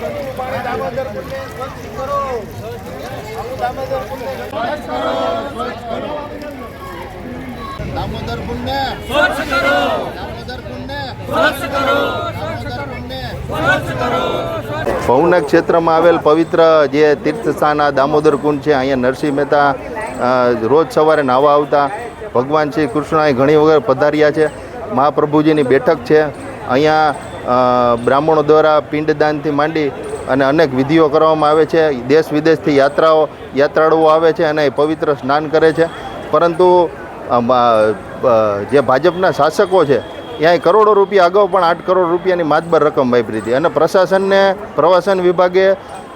दामोदर कुंड ने स्वच्छ करो, दामोदर कुंड ने स्वच्छ करो, दामोदर कुंड ने स्वच्छ करो। ભવના ક્ષેત્રમાં આવેલ પવિત્ર જે તીર્થ સ્થાન આ દામોદર કુંડ છે, અહીંયા નરસિંહ મહેતા રોજ સવારે નાહવા આવતા. ભગવાન શ્રી કૃષ્ણ અહીં ઘણી વખત પધાર્યા છે. મહાપ્રભુજીની બેઠક છે. અહીંયા બ્રાહ્મણો દ્વારા પિંડદાનથી માંડી અને અનેક વિધિઓ કરવામાં આવે છે. દેશ વિદેશથી યાત્રાળુઓ આવે છે અને પવિત્ર સ્નાન કરે છે. પરંતુ જે ભાજપના શાસકો છે ત્યાં કરોડો રૂપિયા અગાઉ પણ 8 કરોડ રૂપિયાની માતબર રકમ વાપરી હતી અને પ્રશાસનને પ્રવાસન વિભાગે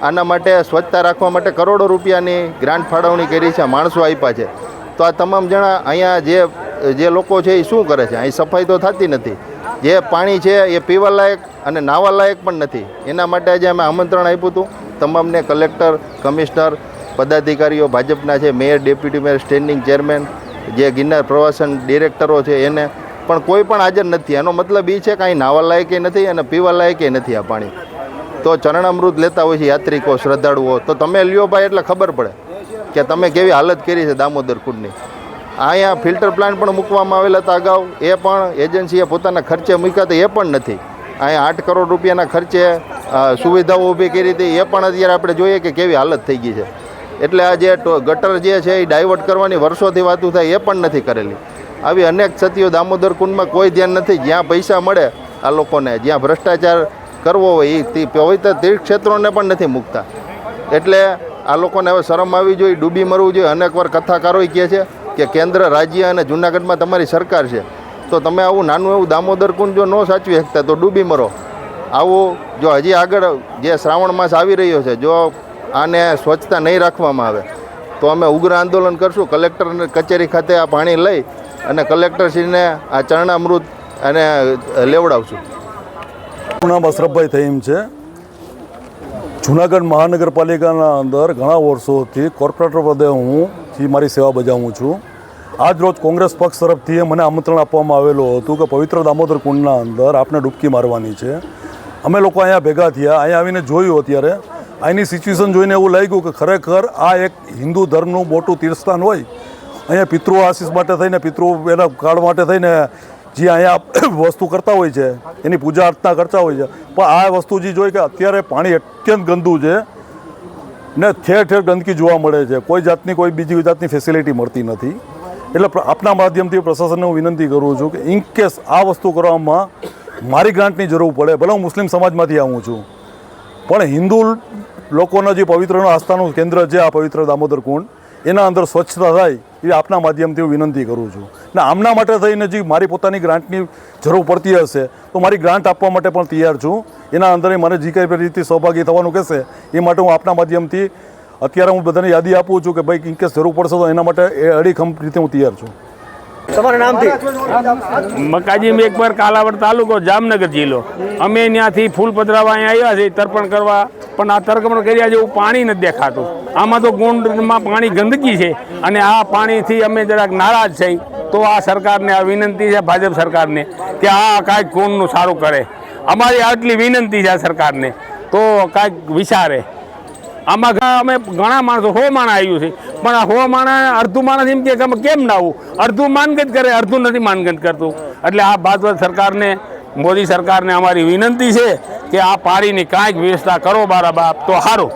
આના માટે સ્વચ્છતા રાખવા માટે કરોડો રૂપિયાની ગ્રાન્ટ ફાળવણી કરી છે, માણસો આપ્યા છે. તો આ તમામ જણા અહીંયા જે લોકો છે એ શું કરે છે? અહીં સફાઈ તો થતી નથી. જે પાણી છે એ પીવા લાયક અને નાહવા લાયક પણ નથી. એના માટે આજે અમે આમંત્રણ આપ્યું હતું તમામને. કલેક્ટર, કમિશનર, પદાધિકારીઓ ભાજપના છે, mayor, deputy mayor, standing chairman, જે ગિરનાર પ્રવાસન ડિરેક્ટરો છે એને પણ કોઈ પણ હાજર નથી. એનો મતલબ એ છે કે અહીં નાહવા લાયકે નથી અને પીવા લાયકે નથી આ પાણી. તો ચરણામૃત લેતા હોય છે યાત્રિકો, શ્રદ્ધાળુઓ. તો તમે લ્યો ભાઈ એટલે ખબર પડે કે તમે કેવી હાલત કરી છે દામોદર કુંડની. અહીંયા ફિલ્ટર પ્લાન્ટ પણ મૂકવામાં આવેલા હતા અગાઉ, એ પણ એજન્સીએ પોતાના ખર્ચે મૂક્યા હતા, એ પણ નથી. અહીંયા 8 કરોડ રૂપિયાના ખર્ચે સુવિધાઓ ઊભી કરી હતી, એ પણ અત્યારે આપણે જોઈએ કે કેવી હાલત થઈ ગઈ છે. એટલે આ જે ગટર જે છે એ ડાયવર્ટ કરવાની વર્ષોથી વાતું થાય, એ પણ નથી કરેલી. આવી અનેક ક્ષતિઓ દામોદર કુંડમાં કોઈ ધ્યાન નથી. જ્યાં પૈસા મળે આ લોકોને, જ્યાં ભ્રષ્ટાચાર કરવો હોય એ પવિત્ર તીર્થ ક્ષેત્રોને પણ નથી મૂકતા. એટલે આ લોકોને હવે શરમ આવી જોઈએ, ડૂબી મરવું જોઈએ. અનેકવાર કથાકારોય કહે છે કે કેન્દ્ર, રાજ્ય અને જૂનાગઢમાં તમારી સરકાર છે, તો તમે આવું નાનું એવું દામોદર કુંડ જો ન સાચવી શકતા તો ડૂબી મરો. આવું જો હજી આગળ જે શ્રાવણ માસ આવી રહ્યો છે, જો આને સ્વચ્છતા નહીં રાખવામાં આવે તો અમે ઉગ્ર આંદોલન કરશું. કલેક્ટર કચેરી ખાતે આ પાણી લઈ અને કલેક્ટરશ્રીને આ ચરણામૃત અને લેવડાવશું. મારું નામ અશરફભાઈ થઈમ છે. જૂનાગઢ મહાનગરપાલિકાના અંદર ઘણા વર્ષોથી કોર્પોરેટર પદે હું મારી સેવા બજાવું છું. આજ રોજ કોંગ્રેસ પક્ષ તરફથી મને આમંત્રણ આપવામાં આવેલું હતું કે પવિત્ર દામોદર કુંડના અંદર આપણે ડૂબકી મારવાની છે. અમે લોકો અહીંયા ભેગા થયા. અહીંયા આવીને જોયું. અત્યારે અહીંની સિચ્યુએશન જોઈને એવું લાગ્યું કે ખરેખર આ એક હિન્દુ ધર્મનું મોટું તીર્થસ્થાન હોય. અહીંયા પિતૃ આશીષ માટે થઈને, પિતૃ એના કાળ માટે થઈને જે અહીંયા વસ્તુ કરતા હોય છે, એની પૂજા અર્ચના કરતા હોય છે. પણ આ વસ્તુ જે જોઈ કે અત્યારે પાણી અત્યંત ગંદુ છે ને ઠેર ઠેર ગંદકી જોવા મળે છે. કોઈ જાતની કોઈ બીજી જાતની ફેસિલિટી મળતી નથી. એટલે આપના માધ્યમથી પ્રશાસનને હું વિનંતી કરું છું કે ઇન કેસ આ વસ્તુ કરવામાં મારી ગ્રાન્ટની જરૂર પડે, ભલે હું મુસ્લિમ સમાજમાંથી આવું છું, પણ હિન્દુ લોકોના જે પવિત્ર આસ્થાનું કેન્દ્ર છે આ પવિત્ર દામોદર કુંડ, એના અંદર સ્વચ્છતા થાય એ આપના માધ્યમથી હું વિનંતી કરું છું. ને આમના માટે થઈને જે મારી પોતાની ગ્રાન્ટની જરૂર પડતી હશે તો મારી ગ્રાન્ટ આપવા માટે પણ તૈયાર છું. એના અંદર મને જે કંઈ રીતે સહભાગી થવાનું કહેશે એ માટે હું આપના માધ્યમથી અત્યારે હું બધાને યાદી આપું છું કે ભાઈ ઇનકેસ જરૂર પડશે તો એના માટે અડીખમ રીતે હું તૈયાર છું. તમારું નામથી? મકાજી મેઘપર, કાલાવડ તાલુકો, જામનગર જિલ્લો. અમે ત્યાંથી ફૂલ પધરાવા અહીંયા આવ્યા છીએ તર્પણ કરવા, પણ આ તર્પણ કર્યા જેવું પાણી નથી દેખાતું. આમાં તો કુંડમાં પાણી ગંદકી છે અને આ પાણીથી અમે જરાક નારાજ છીએ. તો આ સરકારને આ વિનંતી છે, ભાજપ સરકારને, કે આ કાંઈક કુંડનું સારું કરે. અમારી આટલી વિનંતી છે આ સરકારને, તો કાંઈક વિચારે. આમાં અમે ઘણા માણસો, 100 માણસ આવ્યું છે, પણ આ 100 માણસ અડધું માણસ એમ કે કેમ ના આવું, અડધું માનગત કરે, અડધું નથી માનગત કરતું. એટલે આ ભાજપ સરકારને, મોદી સરકારને અમારી વિનંતી છે કે આ પાણીની કાંઈક વ્યવસ્થા કરો બારા બાપ તો સારું.